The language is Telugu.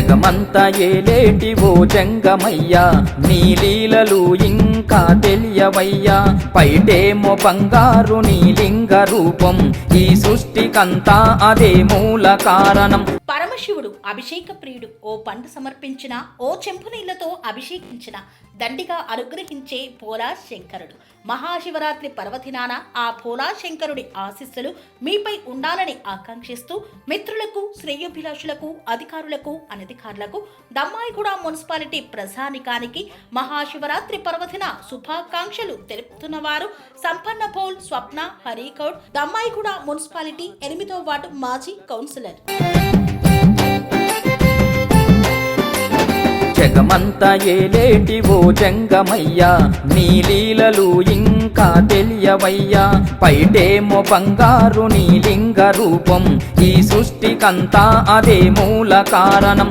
జగమంతా ఏలేటి ఓ జంగమయ్యా, నీ లీలలు ఇంకా తెలియవయ్యా. పైటేమో బంగారు నీ లింగ రూపం, ఈ సృష్టికంతా అదే మూల కారణం. పరమశివుడు అభిషేక ప్రియుడు. ఓ పండు సమర్పించిన, ఓ చెంపు నీళ్లతో అభిషేకించిన, దండిగా అనుగ్రహించే భోలా శంకరుడు. మహాశివరాత్రి పర్వదినాన ఆ భోలా శంకరుడి ఆశీస్సులు మీపై ఉండాలని ఆకాంక్షిస్తూ మిత్రులకు, శ్రేయోభిలాషులకు, అధికారులకు, అనధికారులకు దమ్మాయిగూడ మున్సిపాలిటీ ప్రజానికానికి మహాశివరాత్రి పర్వదిన శుభాకాంక్షలు తెలుపుతున్నవారు సంపన్న భోల్ స్వప్న హరికౌడ్, దమ్మాయిగూడ మున్సిపాలిటీ 8వ వార్డు మాజీ కౌన్సిలర్. జగమంతా ఏలేటి ఓ జంగమయ్యా, నీ లీలలు ఇంకా తెలియవయ్యా. పైటేమో బంగారు నీ లింగ రూపం, ఈ సృష్టికంతా అదే మూల కారణం.